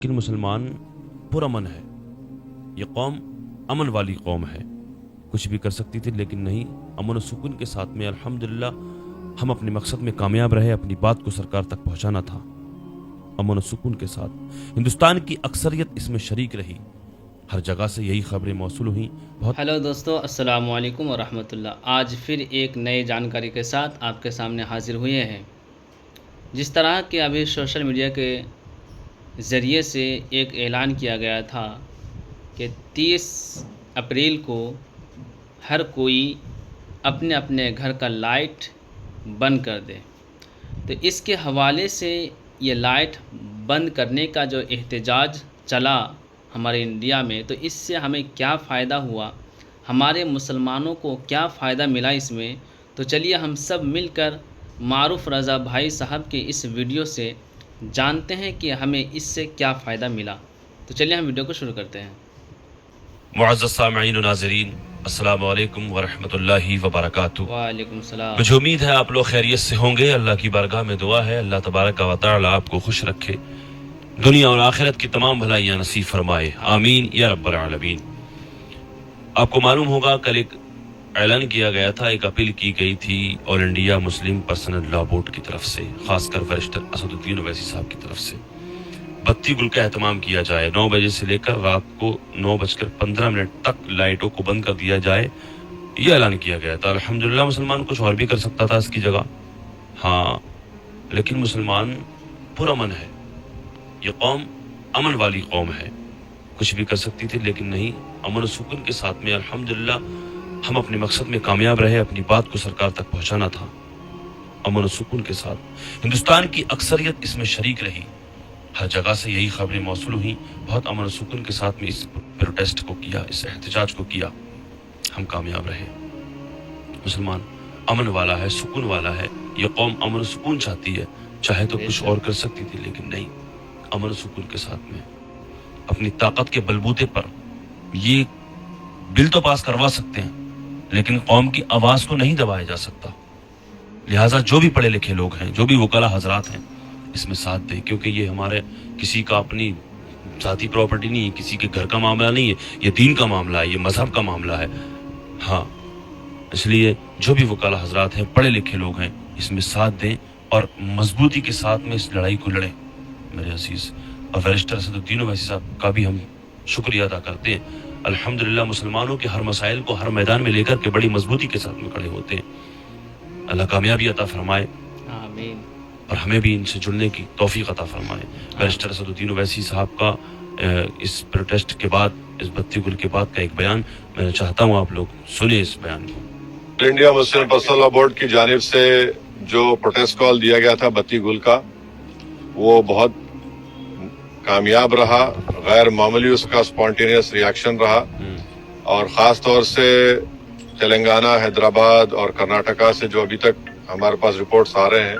लेकिन मुसलमान पुरअमन है। ये कौम अमन वाली कौम है, कुछ भी कर सकती थी लेकिन नहीं, अमन और सुकून के साथ में अल्हम्दुलिल्लाह हम अपने मकसद में कामयाब रहे। अपनी बात को सरकार तक पहुंचाना था अमन और सुकून के साथ। हिंदुस्तान की अक्सरियत इसमें शरीक रही, हर जगह से यही खबरें मौसूल हुई। बहुत हेलो दोस्तों, अस्सलाम वालेकुम व रहमतुल्लाह। आज फिर एक नई जानकारी के साथ आपके सामने हाजिर हुए हैं। जिस तरह के अभी सोशल मीडिया के ज़रिए से एक ऐलान किया गया था कि 30 अप्रैल को हर कोई अपने अपने घर का लाइट बंद कर दे, तो इसके हवाले से ये लाइट बंद करने का जो एहतजाज चला हमारे इंडिया में, तो इससे हमें क्या फ़ायदा हुआ, हमारे मुसलमानों को क्या फ़ायदा मिला इसमें, तो चलिए हम सब मिलकर मारूफ़ रज़ा भाई साहब के इस वीडियो से जानते हैं कि हमें इससे क्या फ़ायदा मिला। तो चलिए हम वीडियो को शुरू करते हैं। मुअज़्ज़ज़ सामिईन व नाज़रीन, अस्सलामु अलैकुम व रहमतुल्लाहि व बरकातुहू। वालेकुम सलाम। मुझे उम्मीद है आप लोग खैरियत से होंगे। अल्लाह की बारगाह में दुआ है अल्लाह तबारक व तआला आपको खुश रखे, दुनिया और आखिरत की तमाम भलाइयाँ नसीब फरमाए, आमीन या रब्बल आलमीन। आपको मालूम होगा कल एक ऐलान किया गया था, एक अपील की गई थी all India Muslim personal law board की तरफ से, खासकर बैरिस्टर असदुद्दीन ओवैसी साहब की तरफ से। बत्ती गुल का एहतमाम किया जाए, 9 बजे से लेकर रात को 9:15 तक लाइटों को बंद कर दिया जाए, ये ऐलान किया गया था। अल्हम्दुलिल्लाह मुसलमान कुछ और भी कर सकता था इसकी जगह, हाँ, लेकिन मुसलमान पुरअमन है। ये कौम अमन वाली कौम है, कुछ भी कर सकती थी लेकिन नहीं, अमन और सुकून के साथ में अल्हम्दुलिल्लाह हम अपने मकसद में कामयाब रहे। अपनी बात को सरकार तक पहुंचाना था अमन और सुकून के साथ। हिंदुस्तान की अक्सरियत इसमें शरीक रही, हर जगह से यही खबरें मौसूल हुई। बहुत अमन और सुकून के साथ में इस प्रोटेस्ट को किया, इस एहतजाज को किया, हम कामयाब रहे। मुसलमान अमन वाला है, सुकून वाला है। ये कौम अमन और सुकून चाहती है, चाहे तो कुछ और कर सकती थी लेकिन नहीं, अमन और सुकून के साथ में अपनी ताकत के बलबूते पर ये बिल तो पास करवा सकते हैं लेकिन कौम की आवाज को नहीं दबाया जा सकता। लिहाजा जो भी पढ़े लिखे लोग हैं, जो भी वकला हजरात हैं, इसमें साथ दें, क्योंकि ये हमारे किसी का अपनी ज़ाती प्रॉपर्टी नहीं है, किसी के घर का मामला नहीं है, ये दीन का मामला है, ये मजहब का मामला है। हाँ, इसलिए जो भी वकला हजरात हैं, पढ़े लिखे लोग हैं, इसमें साथ दें और मजबूती के साथ में इस लड़ाई को लड़ें मेरे अजीज। और बैरिस्टर असदुद्दीन ओवैसी साहब का भी हम शुक्रिया अदा करते हैं। अल्हम्दुलिल्लाह मुसलमानों के हर मसाइल को हर मैदान में लेकर के बड़ी मजबूती के साथ में खड़े होते हैं। अल्लाह कामयाबी अता फरमाए आमीन। और हमें भी इनसे जुड़ने की तौफीक अता फरमाए। बैरिस्टर असदुद्दीन ओवैसी साहब का इस प्रोटेस्ट के बाद, इस बत्ती गुल के बाद का एक बयान मैं चाहता हूँ आप लोग सुनिए इस बयान को। India Muslim personal law board की जानिब से जो प्रोटेस्ट कॉल दिया गया था बत्ती गुल का, वो बहुत कामयाब रहा, गैर मामूली उसका स्पॉन्टेनियस रिएक्शन रहा। और ख़ास तौर से तेलंगाना, हैदराबाद और कर्नाटका से जो अभी तक हमारे पास रिपोर्ट्स आ रहे हैं,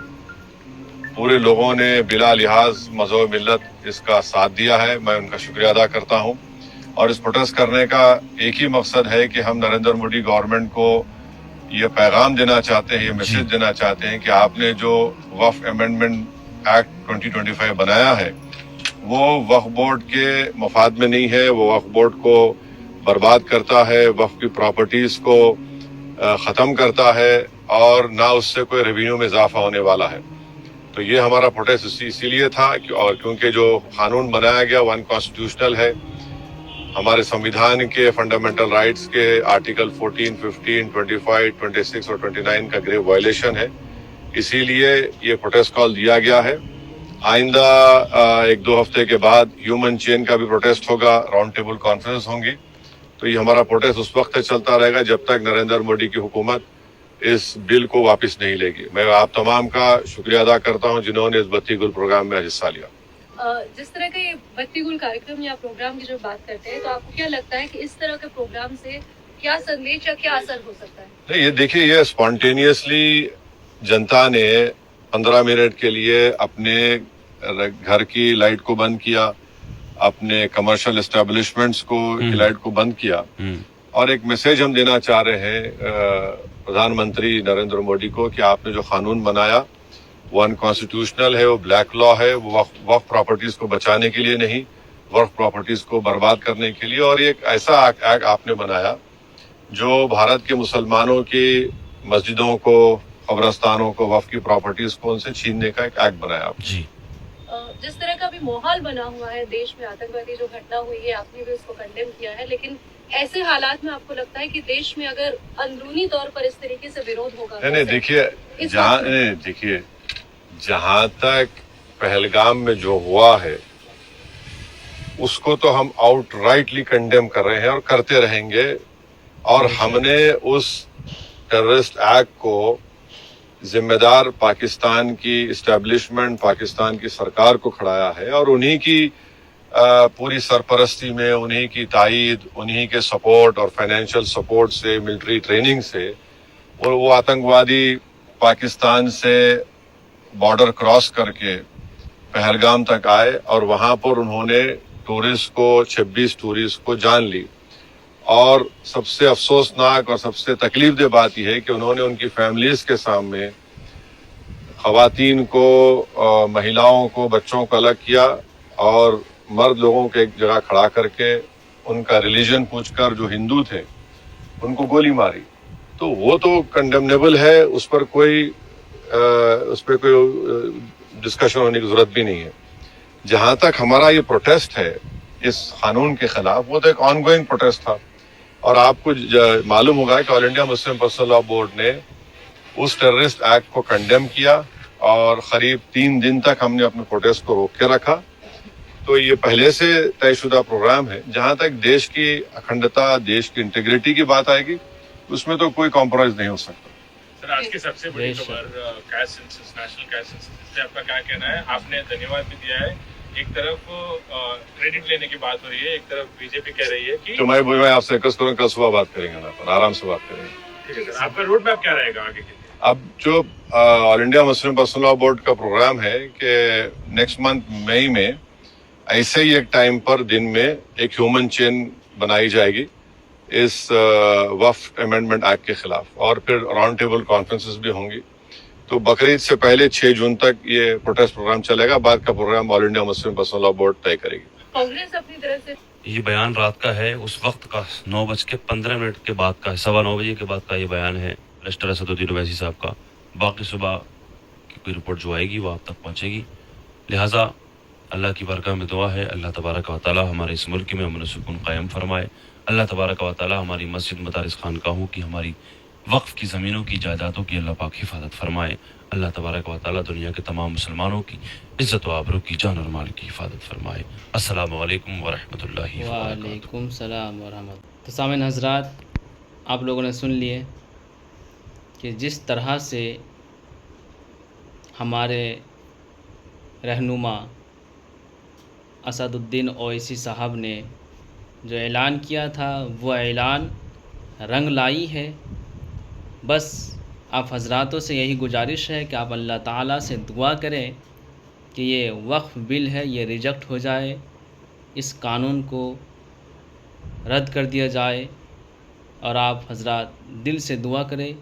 पूरे लोगों ने बिला लिहाज मज़हब मिल्लत इसका साथ दिया है। मैं उनका शुक्रिया अदा करता हूं। और इस प्रोटेस्ट करने का एक ही मकसद है कि हम नरेंद्र मोदी गवर्नमेंट को ये पैगाम देना चाहते हैं, ये मैसेज देना चाहते हैं कि आपने जो वक्फ अमेंडमेंट एक्ट 2025 बनाया है, वो वक्फ बोर्ड के मफाद में नहीं है, वो वक्फ बोर्ड को बर्बाद करता है, वक्फ की प्रॉपर्टीज को ख़त्म करता है और ना उससे कोई रेवेन्यू में इजाफा होने वाला है। तो ये हमारा प्रोटेस्ट इसीलिए था और क्योंकि जो कानून बनाया गया वो अनकॉन्स्टिट्यूशनल है, हमारे संविधान के फंडामेंटल राइट्स के आर्टिकल 14, 15, 25, 26 और 29 का ग्रेव वायलेशन है। इसीलिए ये प्रोटेस्ट कॉल दिया गया है। आइंदा 1-2 हफ्ते के बाद ह्यूमन चेन का भी प्रोटेस्ट होगा, राउंड टेबल कॉन्फ्रेंस होंगी। तो ये हमारा प्रोटेस्ट उस वक्त तक चलता रहेगा जब तक नरेंद्र मोदी की हुकूमत इस बिल को वापस नहीं लेगी। मैं आप तमाम का शुक्रिया अदा करता हूं जिन्होंने इस बत्ती गुल प्रोग्राम में हिस्सा लिया। जिस तरह का ये बत्ती गुल कार्यक्रम या प्रोग्राम की जो बात करते हैं, तो आपको क्या लगता है कि इस तरह के प्रोग्राम से क्या संदेश या क्या असर हो सकता है? नहीं, ये देखिए, ये स्पॉन्टेनियसली जनता ने 15 मिनट के लिए अपने घर की लाइट को बंद किया, अपने कमर्शियल एस्टेब्लिशमेंट्स को की लाइट को बंद किया। और एक मैसेज हम देना चाह रहे हैं प्रधानमंत्री नरेंद्र मोदी को कि आपने जो कानून बनाया وہ अनकॉन्स्टिट्यूशनल है, वो ब्लैक लॉ है, वो वक्फ प्रॉपर्टीज को बचाने के लिए नहीं, वक्फ प्रॉपर्टीज को बर्बाद करने के लिए। और ये एक ऐसा एक्ट आपने बनाया जो भारत के मुसलमानों की मस्जिदों को, कब्रस्तानों को, वक्फ की प्रॉपर्टीज को उनसे छीनने का एक एक्ट बनाया आपने। जी। जिस तरह का भी माहौल बना हुआ है देश में, आतंकवादी जो घटना हुई है, आपने भी उसको कंडेम किया है, लेकिन ऐसे हालात में आपको लगता है कि देश में अगर अंदरूनी तौर पर इस तरीके से विरोध होगा? नहीं, देखिए जहाँ तक पहलगाम में जो हुआ है उसको तो हम आउटराइटली कंडेम कर रहे हैं और करते रहेंगे। और हमने उस टेररिस्ट एक्ट को जिम्मेदार पाकिस्तान की इस्टेब्लिशमेंट, पाकिस्तान की सरकार को खड़ाया है और उन्हीं की पूरी सरपरस्ती में, उन्हीं की तायीद, उन्हीं के सपोर्ट और फाइनेंशियल सपोर्ट से, मिलिट्री ट्रेनिंग से, और वो आतंकवादी पाकिस्तान से बॉर्डर क्रॉस करके पहलगाम तक आए और वहां पर उन्होंने 26 टूरिस्ट को जान ली। और सबसे अफसोसनाक और सबसे तकलीफदेह बात यह है कि उन्होंने उनकी फैमिलीज के सामने खवातीन को, महिलाओं को, बच्चों को अलग किया और मर्द लोगों को एक जगह खड़ा करके उनका रिलीजन पूछकर, जो हिंदू थे, उनको गोली मारी। तो वो तो कंडेमनेबल है, उस पर कोई डिस्कशन होने की जरूरत भी नहीं है। जहां तक हमारा ये प्रोटेस्ट है इस कानून के खिलाफ, वो तो एक ऑनगोइंग प्रोटेस्ट था। और आपको मालूम होगा कि all India Muslim personal law board ने उस टेररिस्ट एक्ट को कंडेम किया और करीब 3 दिन तक हमने अपने प्रोटेस्ट को रोक के रखा। तो ये पहले से तयशुदा प्रोग्राम है। जहां तक देश की अखंडता, देश की इंटीग्रिटी की बात आएगी, उसमें तो कोई कॉम्प्रोमाइज नहीं हो सकता। सर, आज की सबसे बड़ी खबर cash census, national cash census, इससे आपका क्या कहना है? आपने धन्यवाद भी दिया है, एक तरफ क्रेडिट लेने की बात हो रही है, एक तरफ बीजेपी कह रही है कि तो मैं आपसे रिक्वेस्ट करूँ, कल सुबह बात करेंगे ना, पर आराम से बात करेंगे। ठीक है सर, आपका रोड मैप क्या रहेगा आगे के लिए? अब जो all India Muslim personal law board का प्रोग्राम है कि नेक्स्ट मंथ मई में ऐसे ही एक टाइम पर दिन में एक ह्यूमन चेन बनाई जाएगी इस वक्फ अमेंडमेंट एक्ट के खिलाफ, और फिर राउंड टेबल कॉन्फ्रेंसेस भी होंगी। तो बकरीद से पहले 6 जून तक ये प्रोटेस्ट प्रोग्राम चलेगा। बाद का program all India Muslim personal law board तय करेगी। कांग्रेस अपनी तरफ से ये बयान रात का है, उस वक्त का 9:15 के बाद का, 9:15 बजे के बाद का ये बयान है रजिस्टर असदुद्दीन ओवैसी साहब का। बाकी सुबह की कोई रिपोर्ट जो आएगी वो आप तक पहुँचेगी। लिहाजा अल्लाह की बरकत में दुआ है, अल्लाह तबारक व तआला हमारे इस मुल्क में अमन सुकून कायम फरमाए। अल्लाह तबारक व तआला हमारी मस्जिद, मदारिस, खानकाहों की, हमारी वक्फ की ज़मीनों की, जायदादों की अल्लाह पाक हिफाजत फरमाए। अल्लाह तबारक व तआला दुनिया के तमाम मुसलमानों की इज़्ज़त व आबरू की, जान और माल की हिफाजत फरमाए। अस्सलामु अलैकुम व रहमतुल्लाहि व बरकातुहू। वालेकुम सलाम व रहमत। तो सामईन हज़रात, आप लोगों ने सुन लिए कि जिस तरह से हमारे रहनुमा असदुद्दीन ओवैसी साहब ने जो ऐलान किया था, वो ऐलान रंग लाई है। बस आप हज़रातों से यही गुजारिश है कि आप अल्लाह ताला से दुआ करें कि ये वक्फ बिल है, ये रिजेक्ट हो जाए, इस कानून को रद्द कर दिया जाए। और आप हज़रात दिल से दुआ करें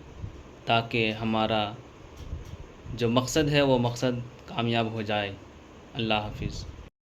ताकि हमारा जो मकसद है वो मकसद कामयाब हो जाए। अल्लाह हाफिज़।